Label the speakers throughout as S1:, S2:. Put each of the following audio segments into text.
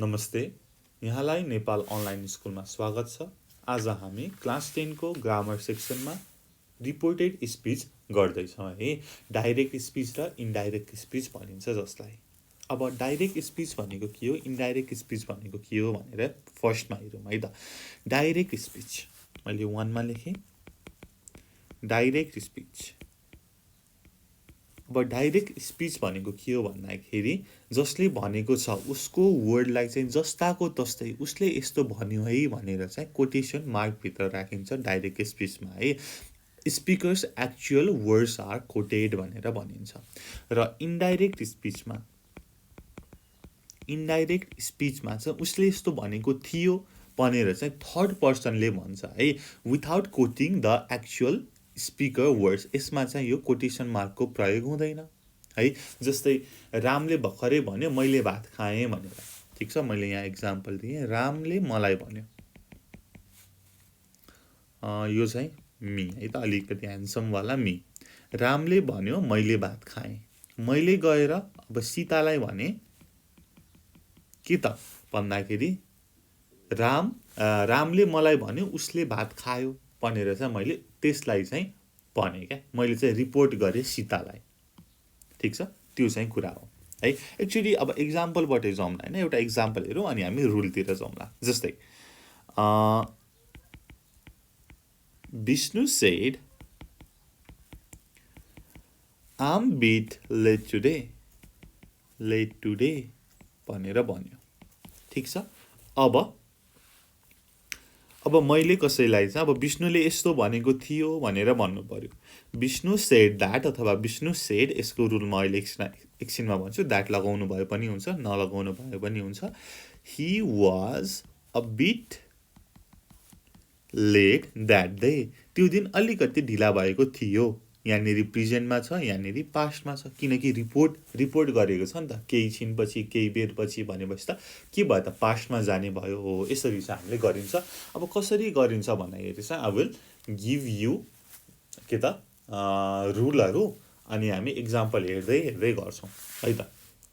S1: नमस्ते, यहाँलाई नेपाल अनलाइन स्कुलमा स्वागत छ। आज हामी क्लास 10 को ग्रामर सेक्सनमा रिपोर्टेड स्पिच गर्दैछौँ है। डाइरेक्ट स्पिच र इन्डाइरेक्ट स्पिच भनिन्छ जसलाई। अब डाइरेक्ट स्पिच भनेको के हो, इन्डाइरेक्ट स्पिच भनेको के हो भनेर फर्स्टमा हेरौँ है त। डाइरेक्ट स्पिच मैले 1 मा लेखेँ। Direct speech. अब डाइरेक्ट स्पिच भनेको के हो भन्दाखेरि जसले भनेको छ उसको वर्डलाई चाहिँ जस्ताको तस्तै उसले यस्तो भन्यो है भनेर चाहिँ कोटेसन मार्कभित्र राखिन्छ डाइरेक्ट स्पिचमा है। Speakers actual words are quoted भनेर भनिन्छ। र इन्डाइरेक्ट स्पिचमा चाहिँ उसले यस्तो भनेको थियो भनेर चाहिँ थर्ड पर्सनले भन्छ है, without quoting the actual speaker words. यसमा चाहिँ यो कोटेसन मार्कको प्रयोग हुँदैन है। जस्तै रामले भर्खरै भन्यो मैले भात खाएँ भनेर, ठिक छ। मैले यहाँ इक्जाम्पल दिएँ, रामले मलाई भन्यो, यो चाहिँ मी है त, अलिकति ह्यान्डसमवाला मी। रामले भन्यो मैले भात खाएँ। मैले गएर अब सीतालाई भने के त भन्दाखेरि रामले मलाई भन्यो उसले भात खायो भनेर चाहिँ मैले त्यसलाई चाहिँ भने क्या, मैले चाहिँ रिपोर्ट गरेँ सीतालाई, ठिक छ। त्यो चाहिँ कुरा हो है। एक्चुअली अब इक्जाम्पलबाटै जाउँ होइन, एउटा इक्जाम्पल हेरौँ अनि हामी रुलतिर जाउँला। जस्तै विष्णु सेड आम बिट लेट टुडे भनेर भन्यो, ठिक छ। अब मैले कसैलाई चाहिँ अब विष्णुले यस्तो भनेको थियो भनेर भन्नु पर्यो। विष्णु सेड द्याट अथवा विष्णु सेड, यसको रुलमा अहिले एकछिनमा भन्छु। द्याट लगाउनु भए पनि हुन्छ, नलगाउनु भए पनि हुन्छ। He was a bit late that day, त्यो दिन अलिकति ढिला भएको थियो। यहाँनिर प्रेजेन्टमा छ, यहाँनिर पास्टमा छ, किनकि रिपोर्ट गरेको छ नि त। केही छिनपछि केही बेरपछि भनेपछि त के भयो त, पास्टमा जाने भयो हो। यसरी चाहिँ हामीले गरिन्छ। अब कसरी गरिन्छ भन्दाखेरि चाहिँ आई विल गिभ यु के त रुलहरू, अनि हामी इक्जाम्पल हेर्दै गर्छौँ है त।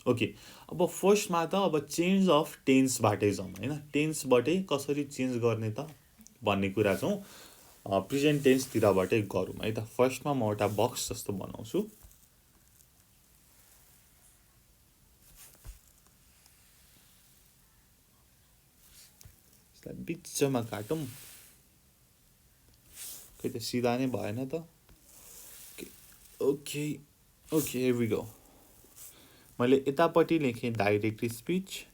S1: ओके, अब फर्स्टमा त अब चेन्ज अफ टेन्सबाटै जाउँ होइन। टेन्सबाटै कसरी चेन्ज गर्ने त भन्ने कुरा चाहिँ प्रेजेन्ट टेन्सतिरबाटै गरौँ है त। फर्स्टमा म एउटा बक्स जस्तो बनाउँछु। यसलाई बिचमा काटौँ, खै त सिधा नै भएन त। Okay, here we go. मैले यतापट्टि लेखेँ डाइरेक्ट स्पिच,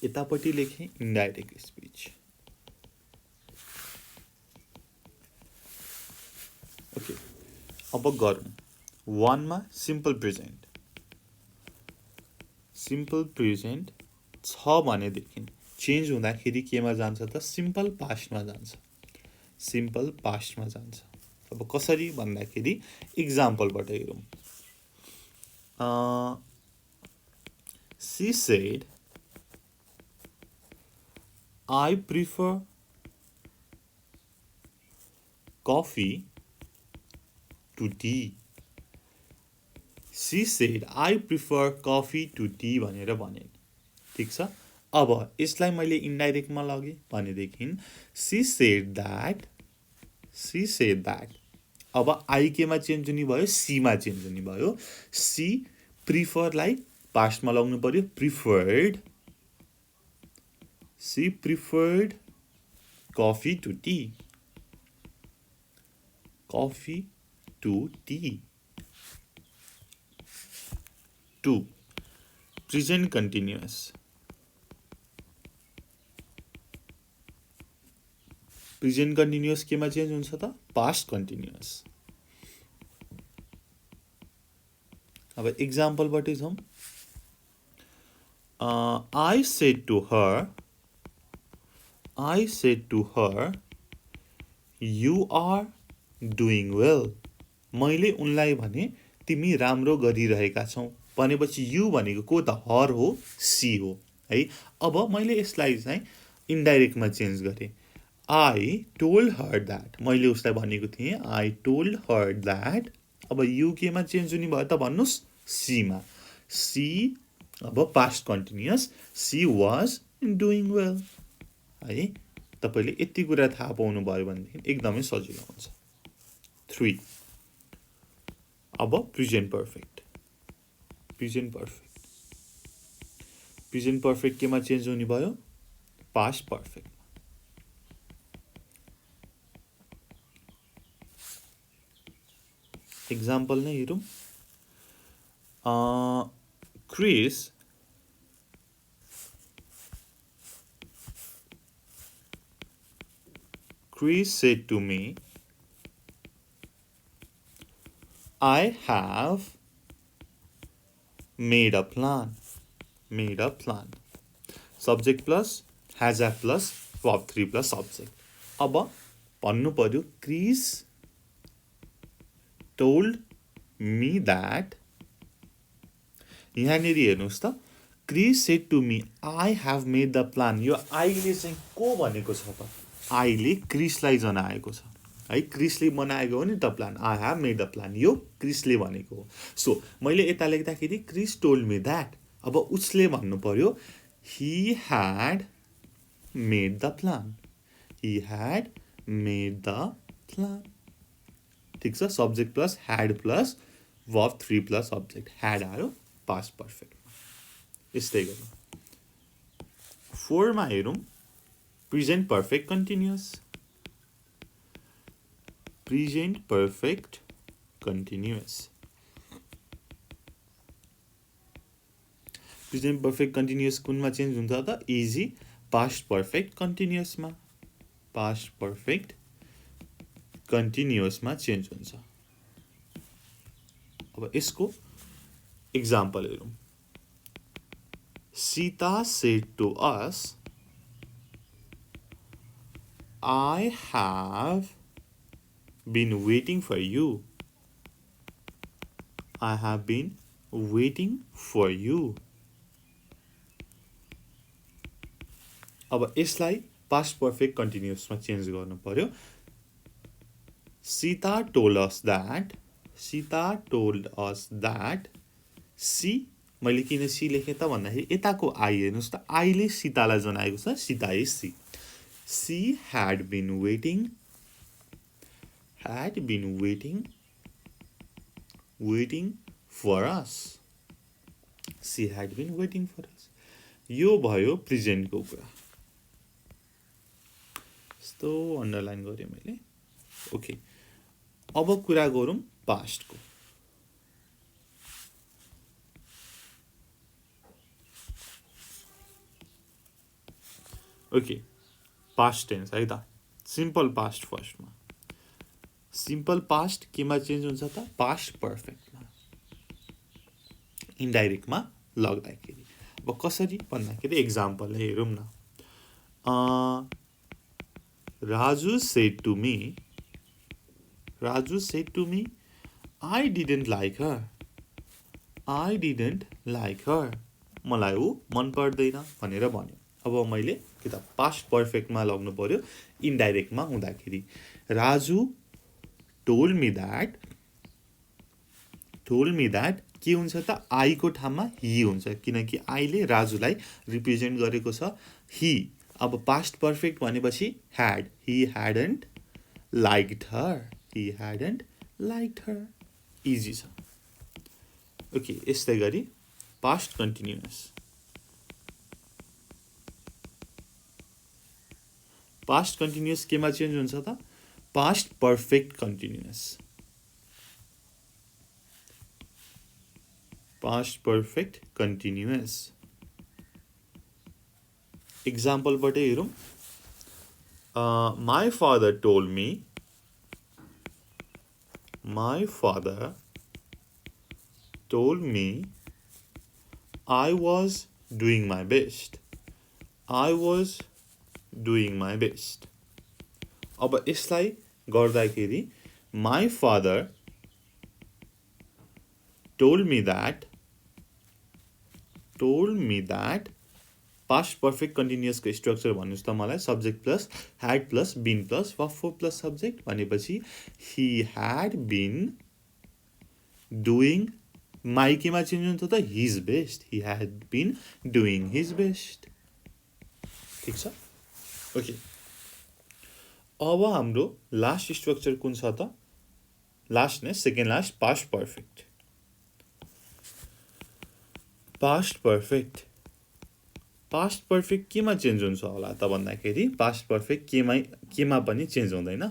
S1: यतापट्टि लेखेँ इन्डाइरेक्ट स्पिच। ओके, अब गरौँ। 1 मा सिम्पल प्रेजेन्ट छ भनेदेखि चेन्ज हुँदाखेरि केमा जान्छ त, सिम्पल पास्टमा जान्छ। अब कसरी भन्दाखेरि इक्जाम्पलबाट हेरौँ। She said I prefer coffee to tea. She said I prefer coffee to tea भनेर भने, ठिक छ। अब यसलाई मैले इन्डाइरेक्टमा लगेँ भनेदेखि she said that, अब आई केमा चेन्ज हुने भयो, सीमा चेन्ज हुने भयो। सी प्रिफरलाई पास्टमा लगाउनु पर्यो, preferred. She preferred coffee to tea. 2. Present continuous. Present continuous केमा चेन्ज हुन्छ त, पास्ट कन्टिन्युअस। अब इक्जाम्पलबाटै जाउँ। I said to her, you are doing well. मैले उनलाई भने तिमी राम्रो गरिरहेका छौ भनेपछि यु भनेको को त, हर हो, सी हो है। अब मैले यसलाई चाहिँ इन्डाइरेक्टमा चेन्ज गरेँ। आई टोल्ड हर द्याट, मैले उसलाई भनेको थिएँ आई टोल्ड हर द्याट। अब यु केमा चेन्ज हुने भयो त भन्नुहोस्, सीमा। सी अब past continuous she was doing well है। तपाईँले यति कुरा थाहा पाउनु भयो भनेदेखि एकदमै सजिलो हुन्छ। 3 अब प्रेजेन्ट पर्फेक्ट। प्रेजेन्ट पर्फेक्ट केमा चेन्ज हुने भयो? Past perfect. एक्जाम्पल नै हेरौँ। Chris said to me, I have made a plan. Made a plan. Subject plus has a plus verb 3 plus subject. अब भन्नु पर्यो Chris told me that. यहाँनिर हेर्नुहोस् त, Chris said to me, I have made the plan. यो आईले चाहिँ को भनेको छ त? आईले क्रिसलाई जनाएको छ है। क्रिसले बनाएको हो नि त plan. I have made the plan, यो क्रिसले भनेको हो। सो मैले यता लेख्दाखेरि क्रिस टोल्ड मी द्याट। अब उसले भन्नु पर्यो he had made the plan. He had made the plan. ठिक छ। Subject plus had plus verb 3 plus subject. Had आयो पास्ट पर्फेक्टमा। यस्तै गरौँ। 4 मा हेरौँ। Present perfect continuous. Present perfect continuous. Present perfect continuous कुनमा चेन्ज हुन्छ त? इजी पास्ट पर्फेक्ट कन्टिन्युअसमा। पास्ट पर्फेक्ट कन्टिन्युअसमा चेन्ज हुन्छ। अब यसको एक्जाम्पल हेरौँ। Sita said to us, I have been waiting for you. I have been waiting for you. अब यसलाई पास्ट पर्फेक्ट कन्टिन्युअसमा चेन्ज गर्नु पर्यो। Sita told us that. Sita told us that. She मैले किन सी लेखेँ त भन्दाखेरि यताको आई हेर्नुहोस् त, आईले सीतालाई जनाएको छ। Sita is she. She had been waiting for us. She had been waiting for us. यो भयो प्रेजेन्टको कुरा। यस्तो अन्डरलाइन गरेँ मैले। ओके, अब कुरा गरौँ पास्टको। ओके, पास्ट टेन्स है त। सिम्पल पास्ट फर्स्टमा। सिम्पल पास्ट केमा चेन्ज हुन्छ त? पास्ट पर्फेक्टमा। इन्डाइरेक्टमा लग्दाखेरि। अब कसरी भन्दाखेरि एक्जाम्पल हेरौँ न। Raju said to me, I didn't like her. I didn't like her. मलाई ऊ मन पर्दैन भनेर भन्यो। अब मैले के त पास्ट पर्फेक्टमा लग्नु पर्यो इन्डाइरेक्टमा हुँदाखेरि। Raju told me that. के हुन्छ त? आईको ठाउँमा ही हुन्छ, किनकि आईले राजुलाई रिप्रेजेन्ट गरेको छ। ही अब पास्ट पर्फेक्ट भनेपछि had. He hadn't liked her. Easy छ। ओके, यस्तै गरी पास्ट कन्टिन्युअस। पास्ट कन्टिन्युअस केमा चेन्ज हुन्छ त? Past perfect continuous. Past perfect continuous. एक्जाम्पलबाटै हेरौँ। My father told me, I was doing my best. अब यसलाई गर्दाखेरि my father told me that. Past perfect कन्टिन्युअसको स्ट्रक्चर भन्नुहोस् त मलाई। Subject plus had plus been plus verb 4 plus subject भनेपछि he had been doing my केमा change हुन्छ त his best, he had been doing his best. ठिक छ, ओके। अब हाम्रो लास्ट स्ट्रक्चर कुन छ त? लास्ट नै second last, past perfect. Past perfect, past perfect केमा चेन्ज हुन्छ होला त भन्दाखेरि पास्ट पर्फेक्ट केमा पनि चेन्ज हुँदैन,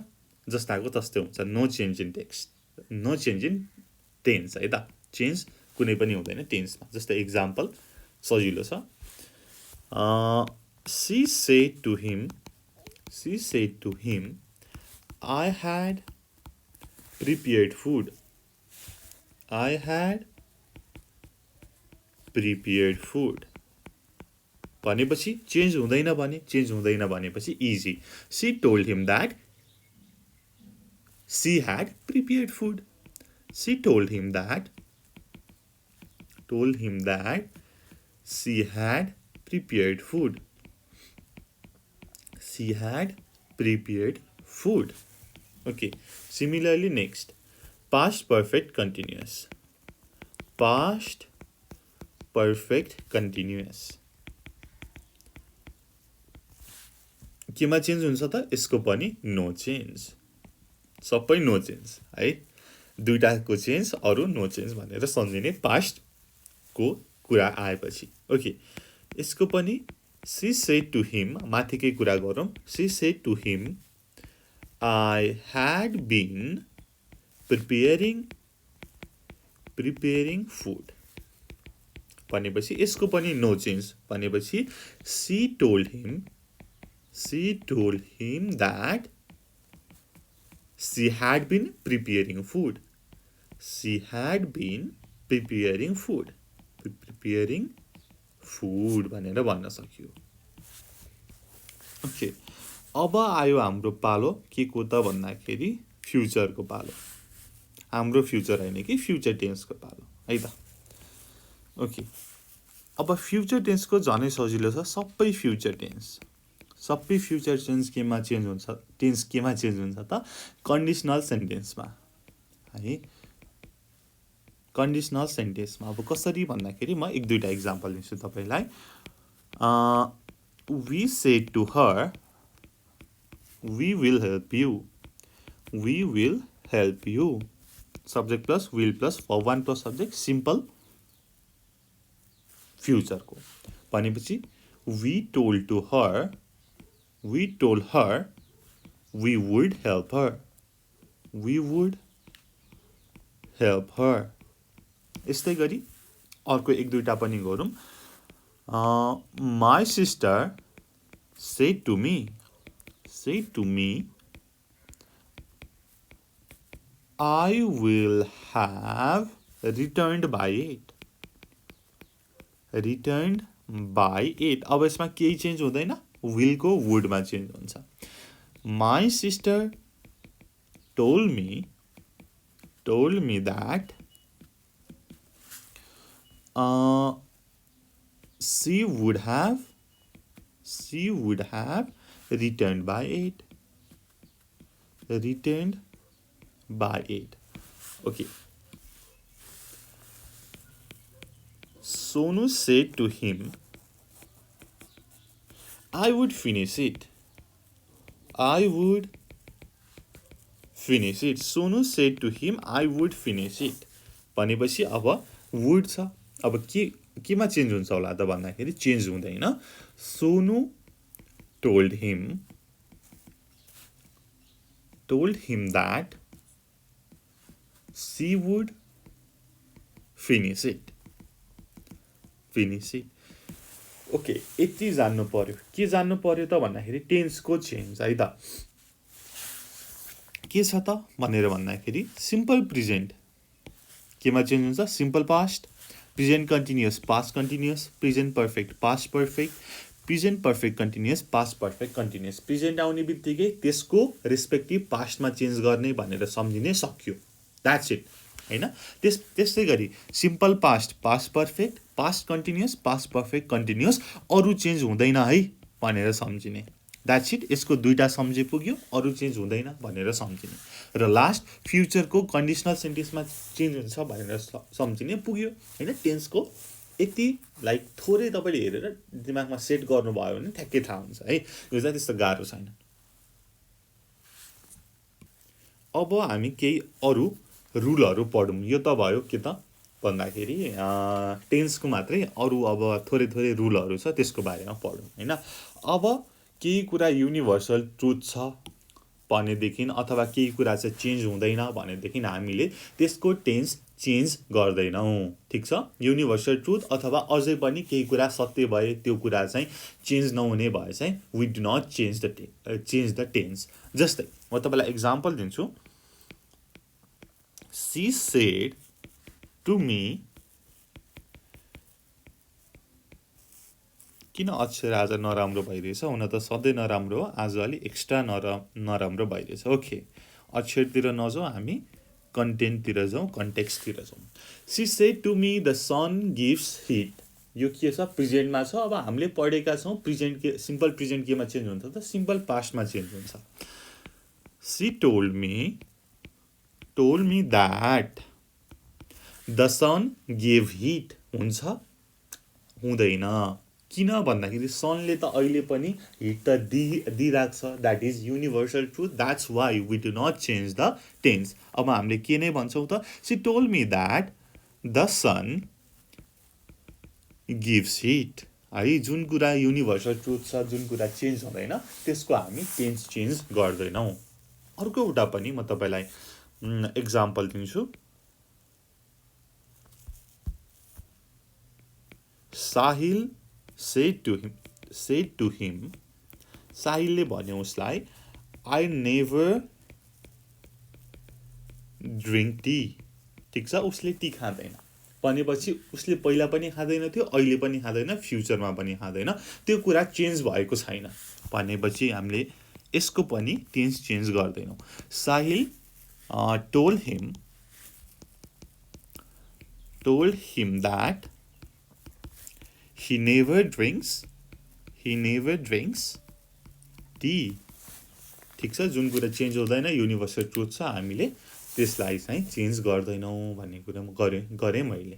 S1: जस्ताको तस्तै हुन्छ। No change in text, no change in tense है त, चेन्ज कुनै पनि हुँदैन टेन्समा। जस्तै इक्जाम्पल सजिलो छ, she said to him I had prepared food, I had prepared food भनेपछि चेन्ज हुँदैन भने, चेन्ज हुँदैन भनेपछि easy. She told him that she had prepared food, she told him that she had prepared food, she had prepared food. Okay, similarly next, past perfect continuous, past perfect continuous केमा change हुन्छ त? यसको पनि no change, सबै no change है, दुईटाको change अरू no change भनेर सम्झिने पास्ट को कुरा आएपछि। ओके, यसको पनि सी सेड टु हिम, माथिकै कुरा गरौँ। She said to him I had been preparing food भनेपछि यसको पनि नो चेन्ज भनेपछि she told him that she had been preparing food, she had been preparing food भनेर भन्न सकियो। ओके, अब आयो हाम्रो पालो के को त भन्दाखेरि फ्युचरको पालो। हाम्रो फ्युचर होइन कि फ्युचर टेन्सको पालो है त। ओके, अब फ्युचर टेन्सको झनै सजिलो छ। सबै फ्युचर टेन्स केमा चेन्ज हुन्छ? टेन्स केमा चेन्ज हुन्छ त? कन्डिसनल सेन्टेन्समा है, कन्डिसनल सेन्टेन्समा। अब कसरी भन्दाखेरि म एक दुईटा इक्जाम्पल दिन्छु तपाईँलाई। We said to her we will help you, subject plus will plus verb plus subject, simple future को भनेपछि we told her we would help her। यस्तै गरी अर्को एक दुईटा पनि गरौँ। my sister said to me I will have returned by 8, अब यसमा केही चेन्ज हुँदैन, will को would मा चेन्ज हुन्छ। my sister told me that she would have returned by 8, okay। Sonu said to him I would finish it, Sonu said to him I would finish it भनेपछि अब would छ। अब केमा change हुन्छ होला त भन्दाखेरि चेन्ज हुँदैन। Sonu told him that she would finish it। Okay, यति जान्नु पर्यो। के जान्नु पर्यो त भन्दाखेरि टेन्सको चेन्ज है त। के छ त भनेर भन्दाखेरि सिम्पल प्रेजेन्ट केमा चेन्ज हुन्छ? Simple past, present continuous past continuous, present perfect past perfect, present perfect continuous past perfect continuous. Present आउने बित्तिकै त्यसको रेस्पेक्टिभ पास्टमा चेन्ज गर्ने भनेर सम्झिने सक्यो, द्याट्स इट हैन। त्यस्तै गरी simple past past perfect, past continuous past perfect continuous, अरू चेन्ज हुँदैन है भनेर सम्झिने। That's it. यसको दुईवटा सम्झे पुग्यो, अरू चेन्ज हुँदैन भनेर सम्झिने। र लास्ट फ्युचरको कन्डिसनल सेन्टेन्समा चेन्ज हुन्छ भनेर सम्झिने पुग्यो होइन। टेन्सको यति लाइक थोरै तपाईँले हेरेर दिमागमा सेट गर्नुभयो भने ठ्याक्कै थाहा हुन्छ है। यो चाहिँ त्यस्तो गाह्रो छैन। अब हामी केही अरू रुलहरू पढौँ। यो त भयो के त भन्दाखेरि टेन्सको मात्रै, अरू अब थोरै थोरै रुलहरू छ त्यसको बारेमा पढौँ होइन। अब केही कुरा युनिभर्सल ट्रुथ छ भनेदेखि अथवा केही कुरा चाहिँ चेन्ज हुँदैन भनेदेखि हामीले त्यसको टेन्स चेन्ज गर्दैनौँ। ठिक छ। युनिभर्सल ट्रुथ अथवा अझै पनि केही कुरा सत्य भए त्यो कुरा चाहिँ चेन्ज नहुने भए चाहिँ we do not change the tense. जस्तै म तपाईँलाई इक्जाम्पल दिन्छु। सी सेड टु मी, किन अक्षर आज नराम्रो भइरहेछ? हुन त सधैँ नराम्रो हो, आज अलिक एक्स्ट्रा नराम्रो भइरहेछ। ओके, अक्षरतिर नजाउँ, हामी कन्टेन्टतिर जाउँ, कन्टेक्स्टतिर जाउँ। She said to me the sun gives heat. यो के छ? प्रेजेन्टमा छ। अब हामीले पढेका छौँ प्रेजेन्ट के, सिम्पल प्रेजेन्ट केमा चेन्ज हुन्छ त? सिम्पल पास्टमा चेन्ज हुन्छ। She told me that the sun give heat. हुन्छ? हुँदैन। किन भन्दाखेरि सनले त अहिले पनि हिट त दिइरहेको छ। That is universal truth. That's why we do not change the tense. अब हामीले के नै भन्छौँ त? She told me that the sun gives heat है। जुन कुरा युनिभर्सल ट्रुथ छ, जुन कुरा चेन्ज हुँदैन, त्यसको हामी टेन्स चेन्ज गर्दैनौँ। अर्को एउटा पनि म तपाईँलाई इक्जाम्पल दिन्छु। साहिल said to him, साहिलले भन्यो उसलाई, I never drink tea। ठिक छ। उसले टी खाँदैन भनेपछि उसले पहिला पनि खाँदैन थियो, अहिले पनि खाँदैन, फ्युचरमा पनि खाँदैन। त्यो कुरा चेन्ज भएको छैन भनेपछि हामीले यसको पनि टेन्स चेन्ज गर्दैनौँ। Sahil told him that he never drinks tea। ठिक छ। जुन कुरा चेन्ज हुँदैन, युनिभर्सल ट्रुथ छ, हामीले त्यसलाई चाहिँ चेन्ज गर्दैनौँ भन्ने कुरा गरेँ मैले।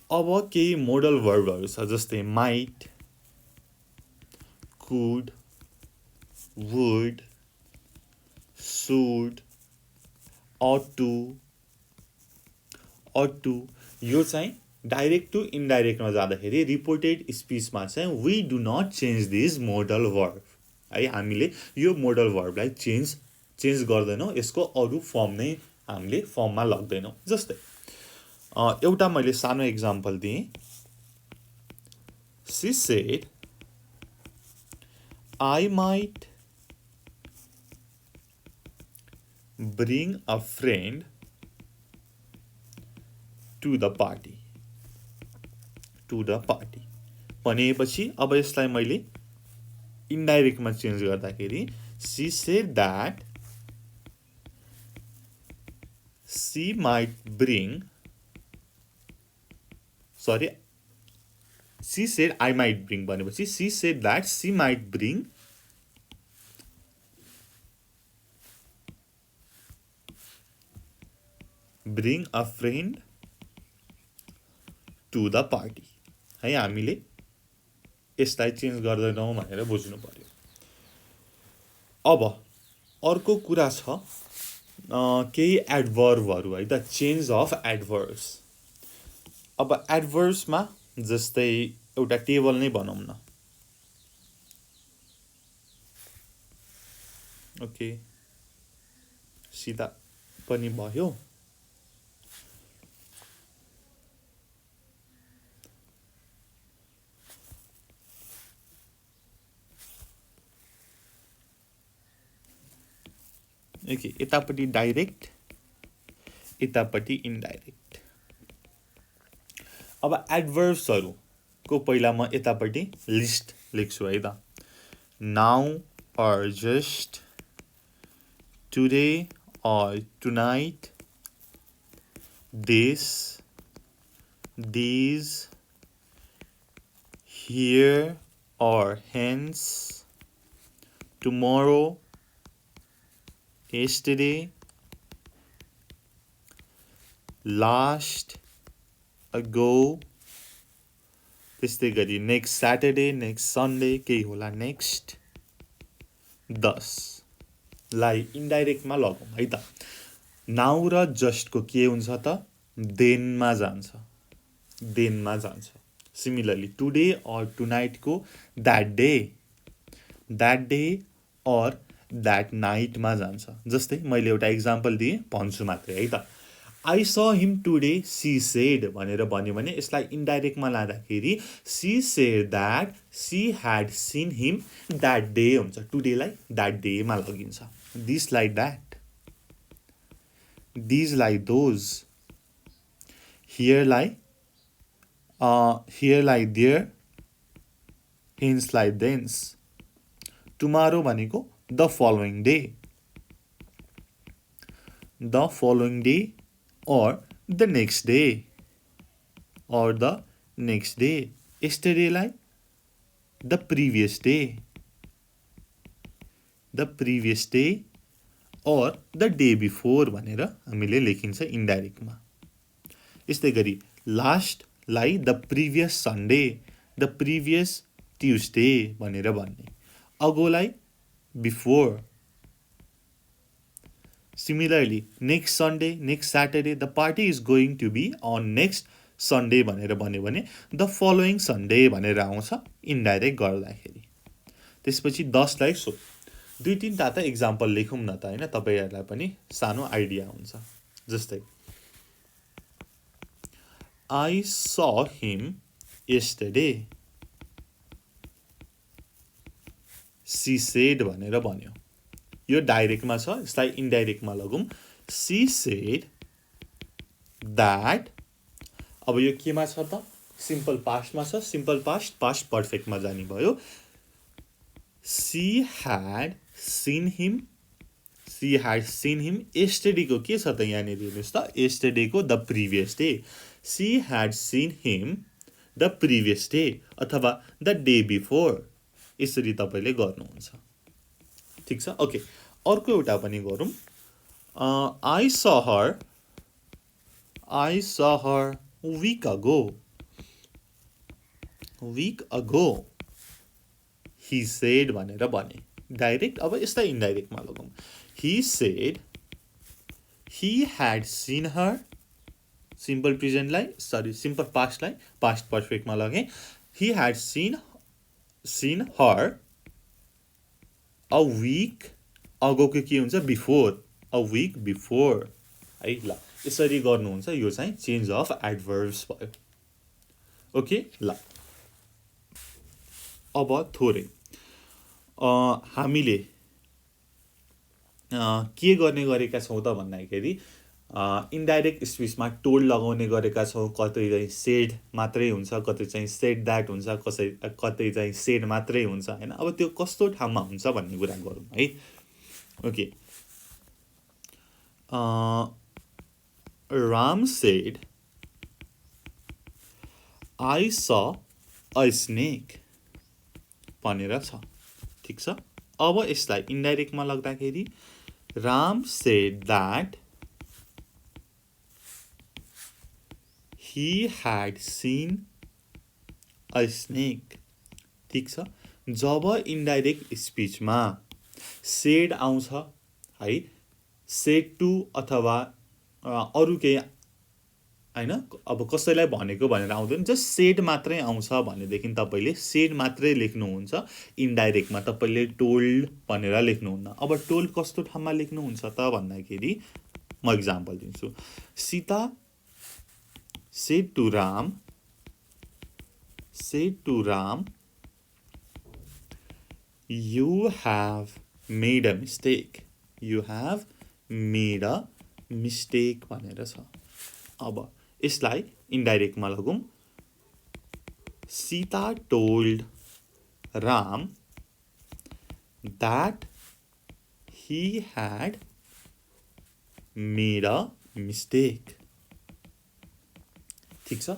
S1: अब केही मोडल वर्बहरू छ, जस्तै might, could, would, should, ought to। यो चाहिँ डाइरेक्ट टु इन्डाइरेक्टमा जाँदाखेरि रिपोर्टेड स्पिचमा चाहिँ we do not change this modal verb है। हामीले यो मोडल वर्बलाई चेन्ज गर्दैनौँ। यसको अरू फर्म नै हामीले फर्ममा लग्दैनौँ। जस्तै एउटा मैले सानो इक्जाम्पल दिएँ। She said I might bring a friend to the party भनेपछि अब यसलाई मैले इन्डाइरेक्टमा चेन्ज गर्दाखेरि she said that she might bring, sorry, she said I might bring भनेपछि she said that she might bring a friend to the party है। हामीले यसलाई चेन्ज गर्दैनौँ भनेर बुझ्नु पर्यो। अब अर्को कुरा छ केही एडभर्बहरू है त, चेन्ज अफ एडभर्ब्स। अब एडभर्ब्समा जस्तै एउटा टेबल नै भनौँ न। ओके, सिधा पनि भयो। ओके, यतापट्टि डाइरेक्ट, यतापट्टि इन्डाइरेक्ट। अब एडभर्ब्सहरूको पहिला म यतापट्टि लिस्ट लेख्छु है त। Now or just, today or tonight, this, these, here, or hence, tomorrow, yesterday, last, ago, त्यस्तै गरी नेक्स्ट स्याटरडे, नेक्स्ट सन्डे, केही होला नेक्स्ट, दस लाई इन्डाइरेक्टमा लगौँ है त। नाउ र जस्टको के हुन्छ त, देनमा जान्छ, देनमा जान्छ। सिमिलरली टुडे अर टुनाइटको द्याट डे अर द्याट नाइटमा जान्छ। जस्तै मैले एउटा इक्जाम्पल दिएँ, भन्छु मात्रै है त। आई स हिम टुडे सी सेड भनेर भन्यो भने यसलाई इन्डाइरेक्टमा लाँदाखेरि she said that she had seen him that day हुन्छ। टुडेलाई द्याट डेमा लगिन्छ। This like that, these like those, here like there, hence like thence. Tomorrow भनेको the following day, the following day or the next day, or the next day. Yesterday like the previous day, the previous day or the day before भनेर हामीले लेखिन्छ इन्डाइरेक्टमा। यस्तै गरी last लाई the previous Sunday, the previous Tuesday भनेर भन्ने। अगोलाई before. Similarly, next Sunday, next Saturday, the party is going to be on next Sunday भनेर भन्यो भने द फलोइङ सन्डे भनेर आउँछ इन्डाइरेक्ट गर्दाखेरि। त्यसपछि 10 लाई सो 2-3टा त इक्जाम्पल लेखौँ न त होइन, तपाईँहरूलाई पनि सानो आइडिया हुन्छ। जस्तै आई स हिम यस्टरडे, सी सेड भनेर भन्यो। यो डाइरेक्टमा छ, यसलाई इन्डाइरेक्टमा लगौँ। सी सेड द्याट, अब यो केमा छ त, सिम्पल पास्टमा छ। सिम्पल पास्ट, पास्ट पर्फेक्टमा जाने भयो। She had seen him, she had seen him. यस्टरडेको के छ त यहाँनिर हेर्नुहोस् त, यस्टरडेको the previous day. She had seen him the previous day अथवा द डे बिफोर। यसरी तपाईँले गर्नुहुन्छ। ठिक छ, ओके। अर्को एउटा पनि गरौँ। आई स हर वीक अगो, ही सेड भनेर भने डाइरेक्ट। अब यसलाई इन्डाइरेक्टमा लगाउँ। He said he had seen her, simple प्रेजेन्टलाई सिम्पल पास्टलाई पास्ट पर्फेक्टमा लगेँ। He had seen her a week अगोको के हुन्छ, बिफोर, अ वीक बिफोर है। ल यसरी गर्नुहुन्छ, यो चाहिँ चेन्ज अफ एडभर्ब्स भयो। ओके, ल अब थोरै हामीले के गर्ने गरेका छौँ त भन्दाखेरि इन्डाइरेक्ट स्पिचमा टोल्ड लगाउने गरेका छौँ। कतै चाहिँ सेड मात्रै हुन्छ, कतै चाहिँ सेड द्याट हुन्छ, कतै चाहिँ सेड मात्रै हुन्छ होइन। अब त्यो कस्तो ठाउँमा हुन्छ भन्ने कुरा गरौँ है। ओके, राम सेड आई स अ स्नेक भनेर छ। ठिक छ, अब यसलाई इन्डाइरेक्टमा लाग्दाखेरि Ram shed that he had seen a snake। ठिक छ, जब इन्डाइरेक्ट स्पिचमा सेड आउँछ है, सेड टु अथवा अरू केही होइन, अब कसैलाई भनेको भनेर आउँदैन, जस्ट सेड मात्रै आउँछ भनेदेखि तपाईँले सेड मात्रै लेख्नुहुन्छ। इन्डाइरेक्टमा तपाईँले टोल्ड भनेर लेख्नुहुन्न। अब टोल्ड कस्तो ठाउँमा लेख्नुहुन्छ त भन्दाखेरि म इक्जाम्पल दिन्छु। Sita said to Ram, you have made a mistake, you have made a mistake भनेर छ। अब यसलाई इन्डाइरेक्टमा लगौँ। Sita told Ram that he had made a mistake। ठिक छ,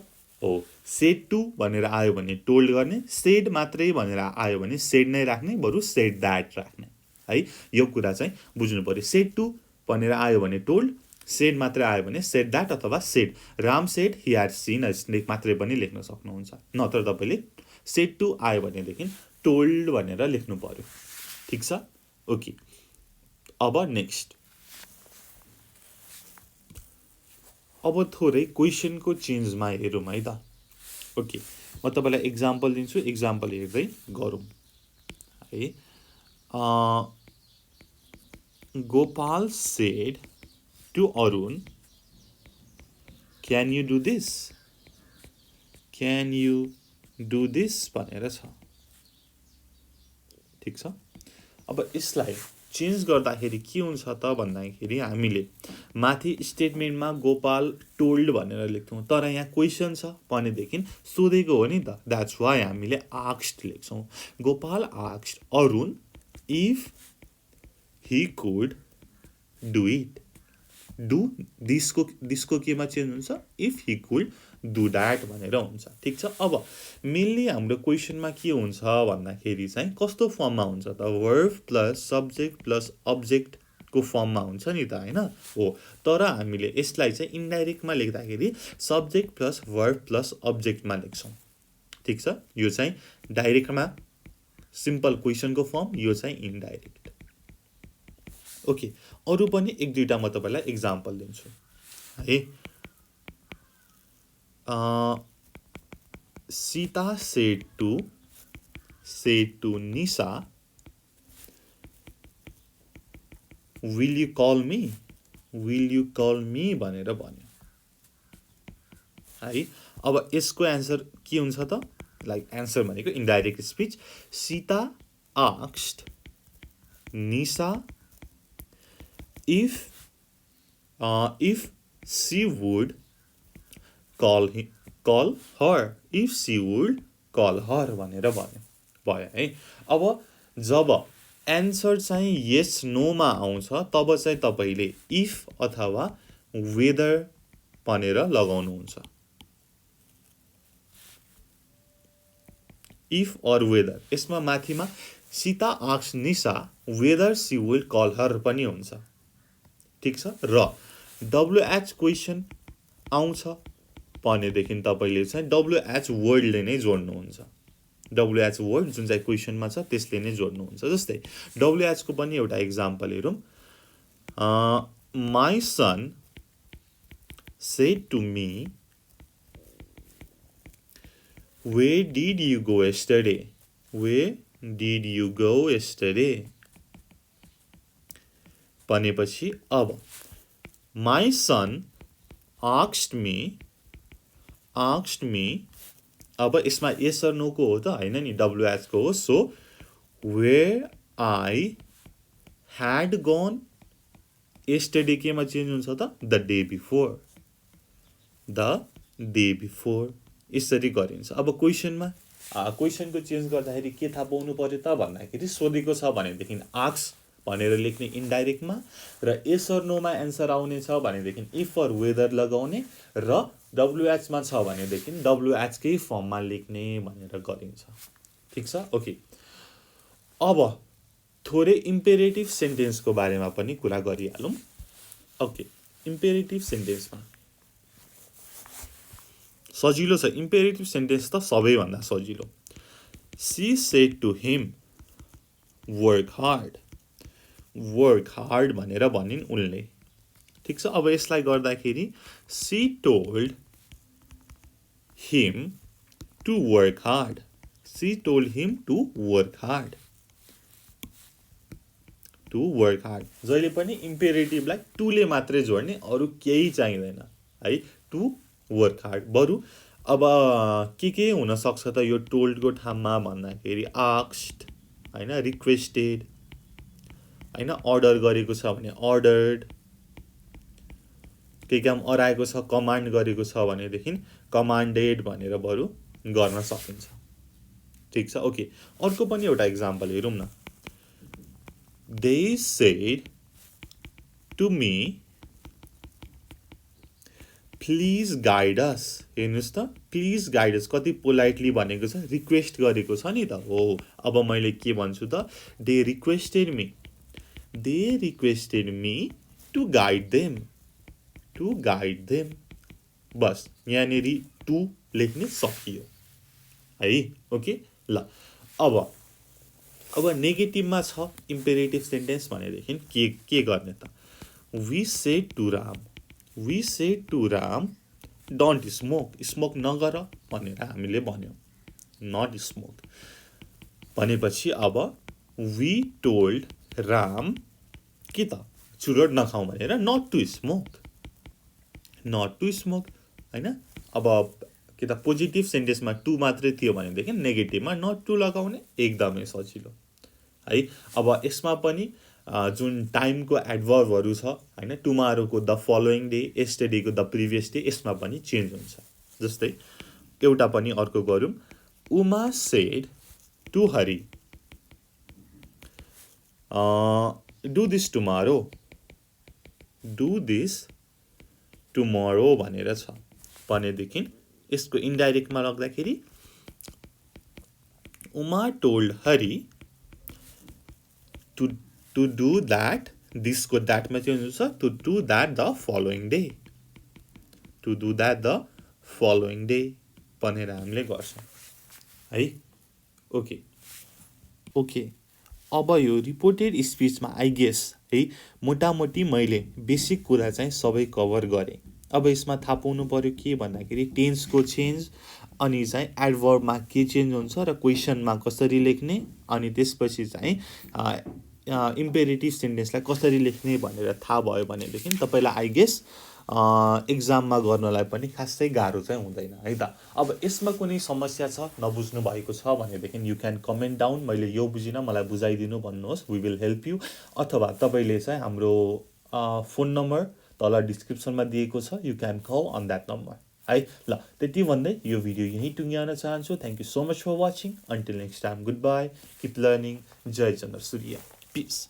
S1: हो सेड टु भनेर आयो भने टोल्ड गर्ने, सेड मात्रै भनेर आयो भने सेड नै राख्ने, बरु सेड द्याट राख्ने है। यो कुरा चाहिँ बुझ्नु पर्यो। सेड टु भनेर आयो भने टोल्ड, सेड मात्रै आयो भने सेड द्याट अथवा said Ram said he had seen a snake मात्रै पनि लेख्न सक्नुहुन्छ। नत्र तपाईँले सेड टु आयो भनेदेखि टोल्ड भनेर लेख्नु पर्यो। ठिक छ, ओके। अब नेक्स्ट, अब थोरै क्वेसनको चेन्जमा हेरौँ है त। ओके, म तपाईँलाई इक्जाम्पल दिन्छु, इक्जाम्पल हेर्दै गरौँ है। Gopal said to Arun, can you do this, can you do this भनेर छ। ठिक छ, अब यसलाई चेन्ज गर्दाखेरि के हुन्छ त भन्दाखेरि हामीले माथि स्टेटमेन्टमा गोपाल टोल्ड भनेर लेख्छौँ, तर यहाँ क्वेसन छ भनेदेखि सोधेको हो नि त, द्याट्स वाइ हामीले आस्क्ड लेख्छौँ। Gopal asked Arun if he could do it, do दिसको केमा चेन्ज हुन्छ, if he could do that भनेर हुन्छ। ठिक छ, अब मेनली हाम्रो क्वेसनमा के हुन्छ भन्दाखेरि चाहिँ कस्तो फर्ममा हुन्छ त, वर्ब प्लस सब्जेक्ट प्लस अब्जेक्टको फर्ममा हुन्छ नि त होइन हो। तर हामीले यसलाई चाहिँ इन्डाइरेक्टमा लेख्दाखेरि सब्जेक्ट प्लस वर्ब प्लस अब्जेक्टमा लेख्छौँ। ठिक छ, यो चाहिँ डाइरेक्टमा सिम्पल क्वेसनको फर्म, यो चाहिँ इन्डाइरेक्ट। ओके, अरू पनि एक दुईवटा म तपाईँलाई इक्जाम्पल दिन्छु है। Sita said to Nisha will you call me, will you call me भनेर भन्यो है। अब यसको एन्सर के हुन्छ त, लाइक एन्सर भनेको indirect speech. Sita asked Nisha if she would call her, if she would call her भनेर भयो है। अब जब एन्सर चाहिँ यस नोमा आउँछ तब चाहिँ तपाईँले इफ अथवा वेदर भनेर लगाउनुहुन्छ। इफ अर वेदर, यसमा माथिमा Sita asked Nisha whether she will call her पनि हुन्छ। ठिक छ, र डब्लुएच क्वेसन आउँछ भनेदेखि तपाईँले चाहिँ डब्लुएच वर्डले नै जोड्नुहुन्छ। डब्लुएच वर्ड जुन चाहिँ क्वेसनमा छ त्यसले नै जोड्नुहुन्छ। जस्तै डब्लुएचको पनि एउटा इक्जाम्पल हेरौँ। My son said to me where did you go yesterday, where did you go yesterday भनेपछि अब my son asked me, अब यसमा yes or no को हो त होइन नि, WH को हो। So where I had gone yesterday केमा चेन्ज हुन्छ त, the day before यसरी गरिन्छ। अब क्वेसनमा क्वेसनको चेन्ज गर्दाखेरि के थाहा पाउनु पर्यो त भन्दाखेरि सोधेको छ भनेदेखि आस्क भनेर लेख्ने इन्डाइरेक्टमा, र एस अर नोमा एन्सर आउने छ भनेदेखि इफ अर वेदर लगाउने, र डब्लुएचमा छ भनेदेखि डब्लुएचकै फर्ममा लेख्ने भनेर गरिन्छ। ठिक छ, ओके। अब थोरै इम्पेरेटिभ सेन्टेन्सको बारेमा पनि कुरा गरिहालौँ। ओके, इम्पेरेटिभ सेन्टेन्समा सजिलो छ। इम्पेरेटिभ सेन्टेन्स त सबैभन्दा सजिलो। She said to him work hard भनेर भनिन् उनले। ठिक छ, अब यसलाई गर्दाखेरि she told him to work hard, she told him to work hard, जहिले पनि इम्पेरेटिभलाई टुले मात्रै जोड्ने, अरू केही चाहिँदैन है। टु वर्क हार्ड, बरु अब के हुनसक्छ त यो टोल्डको ठाउँमा भन्दाखेरि आस्क्ड होइन, रिक्वेस्टेड होइन, अर्डर गरेको छ भने अर्डर्ड, केही काम अराएको छ कमान्ड गरेको छ भनेदेखि कमान्डेड भनेर बरु गर्न सकिन्छ। ठिक छ, ओके। अर्को पनि एउटा इक्जाम्पल हेरौँ न। They said to me please guide us. हेर्नुहोस् त, प्लिज गाइड अस कति पोलाइटली भनेको छ, रिक्वेस्ट गरेको छ नि त। हो, अब मैले के भन्छु त, they requested me to guide them, to guide them. बस यहाँनिर टु लेख्ने सकियो है। ओके ल, अब नेगेटिभमा छ इम्पेरेटिभ सेन्टेन्स भनेदेखि के गर्ने त, we said to Ram don't smoke नगर भनेर हामीले भन्यौँ, नट स्मोक भनेपछि अब वी टोल्ड राम के त चुरोट नखाउँ भनेर, नट टु स्मोक होइन। अब के त पोजिटिभ सेन्टेन्समा टु मात्रै थियो भनेदेखि नेगेटिभमा नट टु लगाउने एकदमै सजिलो है। अब यसमा पनि जुन टाइमको एडभर्बहरू छ होइन, टुमारोको द फलोइङ डे, यस्टरडेको द प्रिभियस डे, यसमा पनि चेन्ज हुन्छ। जस्तै एउटा पनि अर्को गरौँ, Uma said to Hari do this tomorrow भनेर छ भनेदेखि यसको इन्डाइरेक्टमा लाग्दाखेरि Uma told Hari to do that, दिसको द्याटमा चाहिँ हुन्छ to do that the following day भनेर हामीले गर्छौँ है। ओके अब यो रिपोर्टेड स्पिचमा आई गेस है मोटामोटी मैले बेसिक कुरा चाहिँ सबै कभर गरेँ। अब यसमा थाहा पाउनु पऱ्यो के भन्दाखेरि टेन्सको चेन्ज, अनि चाहिँ एडभर्बमा के चेन्ज हुन्छ र क्वेसनमा कसरी लेख्ने, अनि त्यसपछि चाहिँ इम्पेरेटिभ सेन्टेन्सलाई कसरी लेख्ने भनेर थाहा भयो भनेदेखि तपाईँलाई आई गेस एक्जाममा गर्नलाई पनि खासै गाह्रो चाहिँ हुँदैन है त। अब यसमा कुनै समस्या छ, नबुझ्नु भएको छ भनेदेखि यु क्यान कमेन्ट डाउन, मैले यो बुझिनँ मलाई बुझाइदिनु भन्नुहोस्, वी विल हेल्प यु। अथवा तपाईँले चाहिँ हाम्रो फोन नम्बर तल डिस्क्रिप्सनमा दिएको छ, you can call on that number है। ल, त्यति भन्दै यो भिडियो यहीँ टुङ्ग्याउन चाहन्छु। Thank you so much for watching. Until next time, good bye, keep learning. जय चन्द्र सूर्य, पिस।